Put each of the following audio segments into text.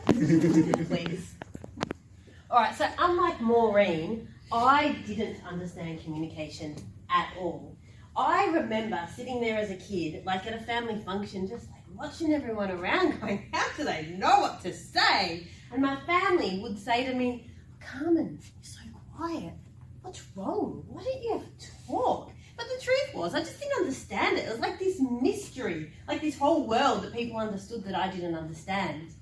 Please. All right, so unlike Maureen, I didn't understand communication at all. I remember sitting there as a kid, like at a family function, just like watching everyone around going, how do they know what to say? And my family would say to me, Carmen, you're so quiet. What's wrong? Why don't you ever talk? But the truth was, I just didn't understand it. It was like this mystery, like this whole world that people understood that I didn't understand.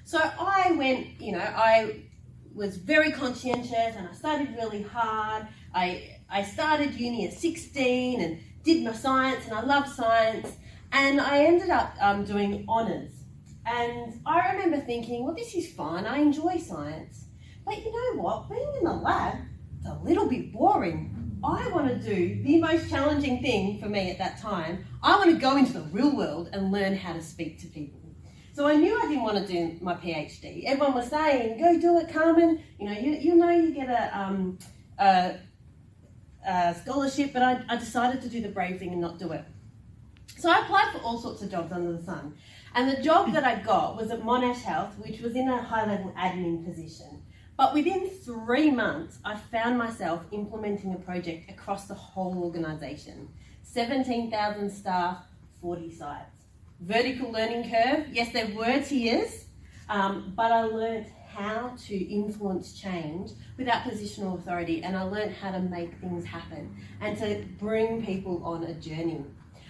So I went, I was very conscientious and I studied really hard. I started uni at 16 and did my science, and I love science, and I ended up doing honours. And I remember thinking, well, this is fun, I enjoy science, but you know what, being in the lab, it's a little bit boring. I want to do the most challenging thing for me at that time. I want to go into the real world and learn how to speak to people. So I knew I didn't want to do my PhD. Everyone was saying, go do it, Carmen. You get a scholarship, but I decided to do the brave thing and not do it. So I applied for all sorts of jobs under the sun. And the job that I got was at Monash Health, which was in a high-level admin position. But within 3 months, I found myself implementing a project across the whole organisation. 17,000 staff, 40 sites. Vertical learning curve, yes, there were tiers, but I learned how to influence change without positional authority, and I learned how to make things happen and to bring people on a journey.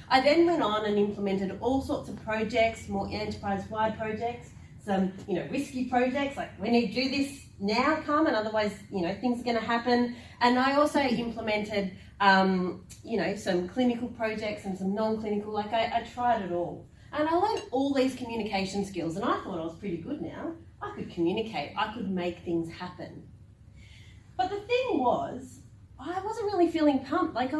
I then went on and implemented all sorts of projects, more enterprise-wide projects, some risky projects like we need to do this now, Carmen, otherwise things are going to happen. And I also implemented some clinical projects and some non-clinical. Like I tried it all. And I learned all these communication skills, and I thought I was pretty good now. I could communicate, I could make things happen. But the thing was, I wasn't really feeling pumped. Like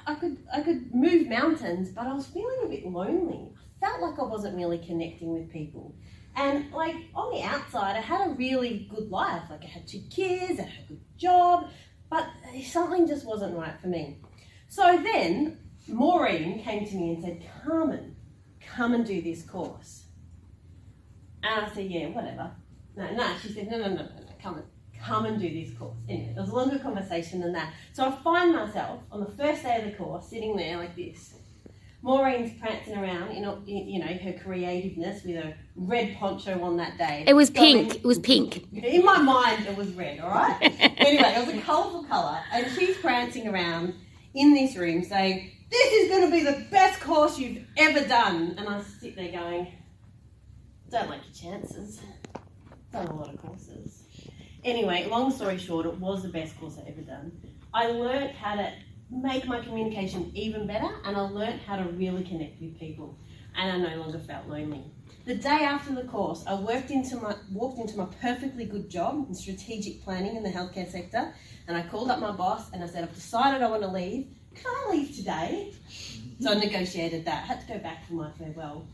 I could move mountains, but I was feeling a bit lonely. I felt like I wasn't really connecting with people. And like on the outside, I had a really good life. Like I had 2 kids, I had a good job, but something just wasn't right for me. So then Maureen came to me and said, Carmen, come and do this course. And I said, yeah, whatever. No, she said, no, come and do this course. Anyway, it was a longer conversation than that. So I find myself on the first day of the course sitting there like this. Maureen's prancing around in her creativeness with a red poncho on that day. It was pink. It was pink. In my mind, it was red, all right? Anyway, it was a colourful colour, and she's prancing around in this room saying, this is going to be the best course you've ever done. And I sit there going, don't like your chances. Done a lot of courses. Anyway, long story short, it was the best course I've ever done. I learnt how to make my communication even better, and I learnt how to really connect with people, and I no longer felt lonely. The day after the course, I walked into my perfectly good job in strategic planning in the healthcare sector, and I called up my boss and I said, I've decided I want to leave. Can I leave today? So I negotiated that. I had to go back for my farewell.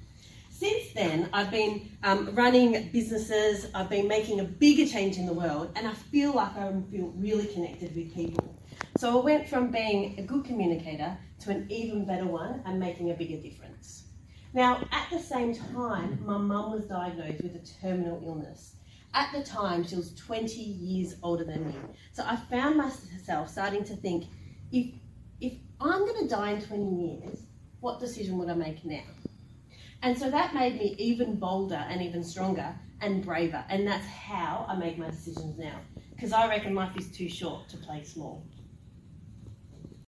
Since then, I've been running businesses, I've been making a bigger change in the world, and I feel like I feel really connected with people. So I went from being a good communicator to an even better one and making a bigger difference. Now, at the same time, my mum was diagnosed with a terminal illness. At the time, she was 20 years older than me. So I found myself starting to think, if I'm going to die in 20 years, what decision would I make now? And so that made me even bolder and even stronger and braver. And that's how I make my decisions now. Because I reckon life is too short to play small.